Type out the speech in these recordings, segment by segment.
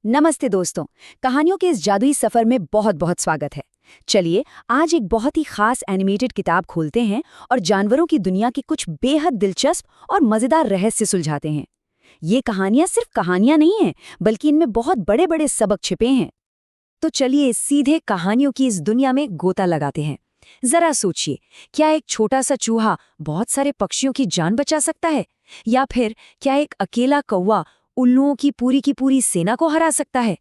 नमस्ते दोस्तों। कहानियों के इस जादुई सफर में बहुत बहुत स्वागत है। चलिए आज एक बहुत ही खास एनिमेटेड किताब खोलते हैं और जानवरों की दुनिया की कुछ बेहद दिलचस्प और मजेदार रहस्य सुलझाते हैं। ये कहानियां सिर्फ कहानियां नहीं हैं, बल्कि इनमें बहुत बड़े बड़े सबक छिपे हैं। तो चलिए सीधे कहानियों की इस दुनिया में गोता लगाते हैं। जरा सोचिए, क्या एक छोटा सा चूहा बहुत सारे पक्षियों की जान बचा सकता है? या फिर क्या एक अकेला कौवा उल्लुओं की पूरी सेना को हरा सकता है?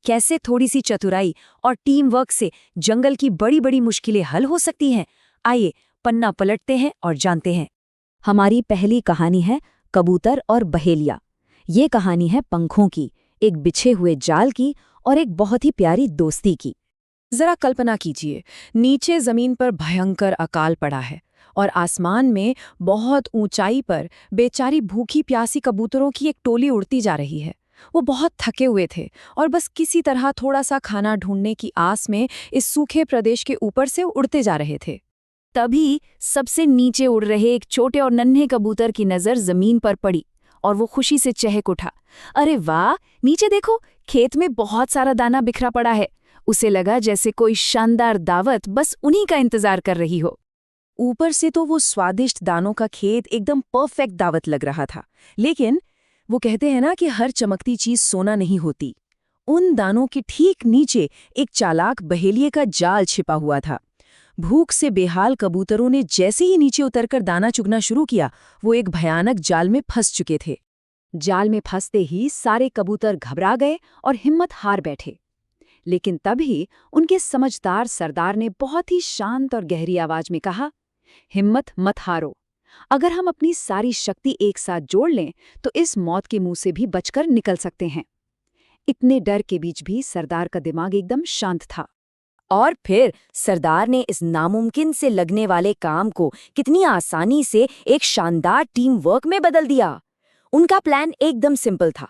कैसे थोड़ी सी चतुराई और टीम वर्क से जंगल की बड़ी बड़ी मुश्किलें हल हो सकती हैं? आइए पन्ना पलटते हैं और जानते हैं। हमारी पहली कहानी है कबूतर और बहेलिया। ये कहानी है पंखों की, एक बिछे हुए जाल की और एक बहुत ही प्यारी दोस्ती की। जरा कल्पना कीजिए, नीचे जमीन पर भयंकर अकाल पड़ा है और आसमान में बहुत ऊंचाई पर बेचारी भूखी प्यासी कबूतरों की एक टोली उड़ती जा रही है। वो बहुत थके हुए थे और बस किसी तरह थोड़ा सा खाना ढूंढने की आस में इस सूखे प्रदेश के ऊपर से उड़ते जा रहे थे। तभी सबसे नीचे उड़ रहे एक छोटे और नन्हे कबूतर की नजर जमीन पर पड़ी और वो खुशी से चहक उठा। अरे वाह, नीचे देखो, खेत में बहुत सारा दाना बिखरा पड़ा है। उसे लगा जैसे कोई शानदार दावत बस उन्हीं का इंतजार कर रही हो। ऊपर से तो वो स्वादिष्ट दानों का खेत एकदम परफेक्ट दावत लग रहा था, लेकिन वो कहते हैं ना कि हर चमकती चीज सोना नहीं होती। उन दानों के ठीक नीचे एक चालाक बहेलिये का जाल छिपा हुआ था। भूख से बेहाल कबूतरों ने जैसे ही नीचे उतरकर दाना चुगना शुरू किया, वो एक भयानक जाल में फंस चुके थे। जाल में फंसते ही सारे कबूतर घबरा गए और हिम्मत हार बैठे। लेकिन तभी उनके समझदार सरदार ने बहुत ही शांत और गहरी आवाज में कहा, हिम्मत मत हारो। अगर हम अपनी सारी शक्ति एक साथ जोड़ लें तो इस मौत के मुंह से भी बचकर निकल सकते हैं। इतने डर के बीच भी सरदार का दिमाग एकदम शांत था। और फिर सरदार ने इस नामुमकिन से लगने वाले काम को कितनी आसानी से एक शानदार टीम वर्क में बदल दिया। उनका प्लान एकदम सिंपल था।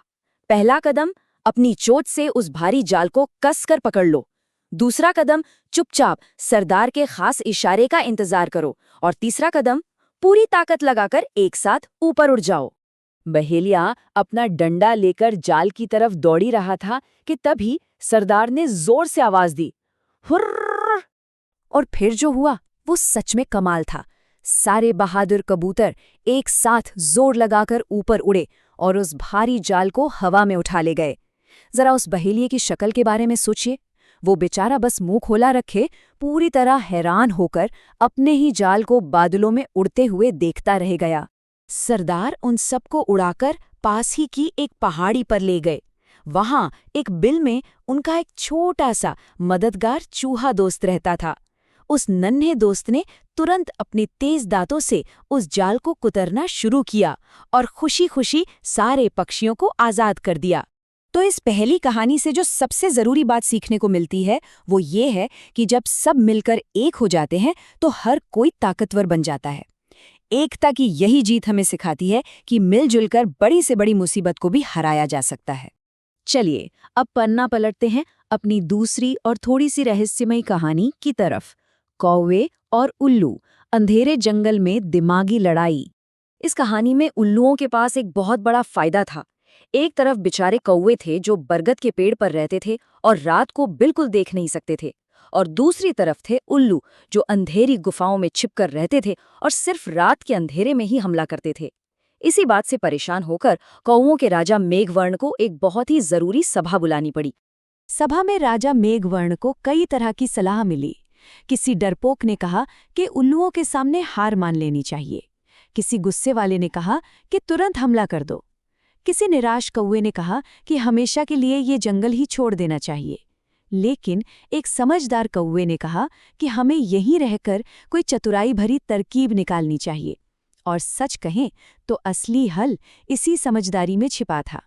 पहला कदम, अपनी चोंच से उस भारी जाल को कसकर पकड़ लो। दूसरा कदम, चुपचाप सरदार के खास इशारे का इंतजार करो। और तीसरा कदम, पूरी ताकत लगाकर एक साथ ऊपर उड़ जाओ। बहेलिया अपना डंडा लेकर जाल की तरफ दौड़ी रहा था कि तभी सरदार ने जोर से आवाज दी, हुर्र! और फिर जो हुआ वो सच में कमाल था। सारे बहादुर कबूतर एक साथ जोर लगाकर ऊपर उड़े और उस भारी जाल को हवा में उठा ले गए। जरा उस बहेलिये की शक्ल के बारे में सोचिए। वो बेचारा बस मुंह खोला रखे, पूरी तरह हैरान होकर अपने ही जाल को बादलों में उड़ते हुए देखता रह गया। सरदार उन सबको उड़ाकर पास ही की एक पहाड़ी पर ले गए। वहां एक बिल में उनका एक छोटा सा मददगार चूहा दोस्त रहता था। उस नन्हे दोस्त ने तुरंत अपने तेज दांतों से उस जाल को कुतरना शुरू किया और खुशी खुशी सारे पक्षियों को आजाद कर दिया। तो इस पहली कहानी से जो सबसे जरूरी बात सीखने को मिलती है वो ये है कि जब सब मिलकर एक हो जाते हैं तो हर कोई ताकतवर बन जाता है। एकता की यही जीत हमें सिखाती है कि मिलजुल कर बड़ी से बड़ी मुसीबत को भी हराया जा सकता है। चलिए अब पन्ना पलटते हैं अपनी दूसरी और थोड़ी सी रहस्यमयी कहानी की तरफ। कौवे और उल्लू, अंधेरे जंगल में दिमागी लड़ाई। इस कहानी में उल्लुओं के पास एक बहुत बड़ा फायदा था। एक तरफ बेचारे कौवे थे जो बरगद के पेड़ पर रहते थे और रात को बिल्कुल देख नहीं सकते थे, और दूसरी तरफ थे उल्लू जो अंधेरी गुफाओं में छिपकर रहते थे और सिर्फ रात के अंधेरे में ही हमला करते थे। इसी बात से परेशान होकर कौवों के राजा मेघवर्ण को एक बहुत ही जरूरी सभा बुलानी पड़ी। सभा में राजा मेघवर्ण को कई तरह की सलाह मिली। किसी डरपोक ने कहा कि उल्लुओं के सामने हार मान लेनी चाहिए। किसी गुस्से वाले ने कहा कि तुरंत हमला कर दो। किसी निराश कौवे ने कहा कि हमेशा के लिए ये जंगल ही छोड़ देना चाहिए। लेकिन एक समझदार कौवे ने कहा कि हमें यहीं रहकर कोई चतुराई भरी तरकीब निकालनी चाहिए। और सच कहें तो असली हल इसी समझदारी में छिपा था।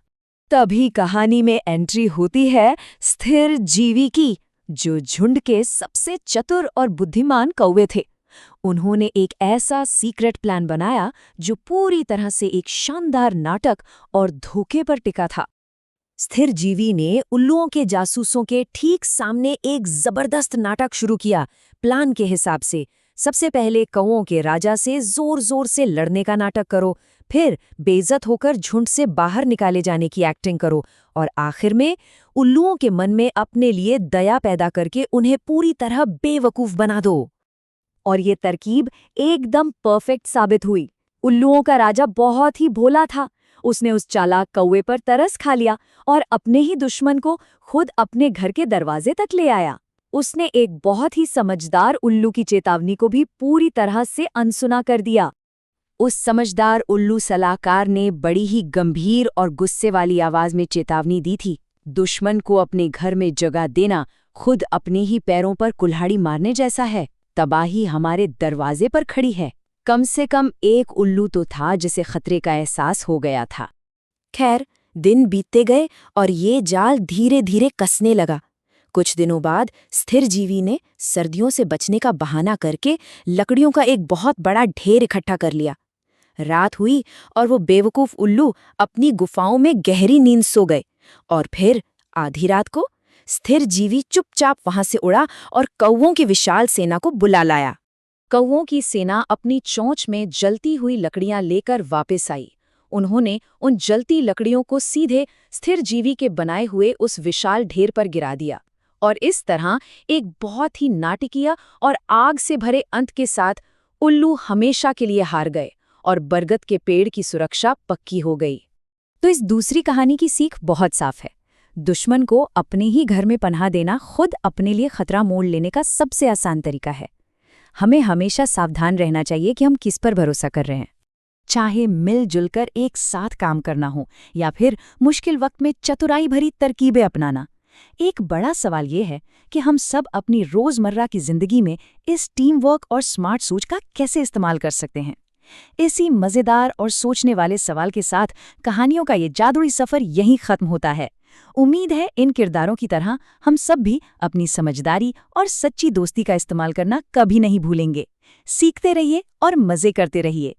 तभी कहानी में एंट्री होती है स्थिर जीवी की, जो झुंड के सबसे चतुर और बुद्धिमान कौवे थे। उन्होंने एक ऐसा सीक्रेट प्लान बनाया जो पूरी तरह से एक शानदार नाटक और धोखे पर टिका था। स्थिर जीवी ने उल्लुओं के जासूसों के ठीक सामने एक जबरदस्त नाटक शुरू किया। प्लान के हिसाब से सबसे पहले कौवों के राजा से जोर जोर से लड़ने का नाटक करो, फिर बेइज्जत होकर झुंड से बाहर निकाले जाने की एक्टिंग करो और आखिर में उल्लुओं के मन में अपने लिए दया पैदा करके उन्हें पूरी तरह बेवकूफ बना दो। और ये तरकीब एकदम परफेक्ट साबित हुई। उल्लुओं का राजा बहुत ही भोला था। उसने उस चालाक कौवे पर तरस खा लिया और अपने ही दुश्मन को खुद अपने घर के दरवाजे तक ले आया। उसने एक बहुत ही समझदार उल्लू की चेतावनी को भी पूरी तरह से अनसुना कर दिया। उस समझदार उल्लू सलाहकार ने बड़ी ही गंभीर और गुस्से वाली आवाज में चेतावनी दी थी, दुश्मन को अपने घर में जगह देना खुद अपने ही पैरों पर कुल्हाड़ी मारने जैसा है। तबाही हमारे दरवाजे पर खड़ी है। कम से कम एक उल्लू तो था जिसे खतरे का एहसास हो गया था। खैर, दिन बीतते गए और ये जाल धीरे धीरे कसने लगा। कुछ दिनों बाद स्थिर जीवी ने सर्दियों से बचने का बहाना करके लकड़ियों का एक बहुत बड़ा ढेर इकट्ठा कर लिया। रात हुई और वो बेवकूफ उल्लू अपनी गुफाओं में गहरी नींद सो गए। और फिर आधी रात को स्थिर जीवी चुपचाप वहां से उड़ा और कौवों की विशाल सेना को बुला लाया। कौवों की सेना अपनी चोंच में जलती हुई लकड़ियां लेकर वापस आई। उन्होंने उन जलती लकड़ियों को सीधे स्थिर जीवी के बनाए हुए उस विशाल ढेर पर गिरा दिया और इस तरह एक बहुत ही नाटकीय और आग से भरे अंत के साथ उल्लू हमेशा के लिए हार गए और बरगद के पेड़ की सुरक्षा पक्की हो गई। तो इस दूसरी कहानी की सीख बहुत साफ है। दुश्मन को अपने ही घर में पनाह देना खुद अपने लिए खतरा मोड़ लेने का सबसे आसान तरीका है। हमें हमेशा सावधान रहना चाहिए कि हम किस पर भरोसा कर रहे हैं, चाहे मिलजुल कर एक साथ काम करना हो या फिर मुश्किल वक्त में चतुराई भरी तरकीबें अपनाना। एक बड़ा सवाल ये है कि हम सब अपनी रोजमर्रा की जिंदगी में इस टीम वर्क और स्मार्ट सोच का कैसे इस्तेमाल कर सकते हैं। इसी मजेदार और सोचने वाले सवाल के साथ कहानियों का ये जादुई सफर यहीं खत्म होता है। उम्मीद है इन किरदारों की तरह हम सब भी अपनी समझदारी और सच्ची दोस्ती का इस्तेमाल करना कभी नहीं भूलेंगे। सीखते रहिए और मजे करते रहिए।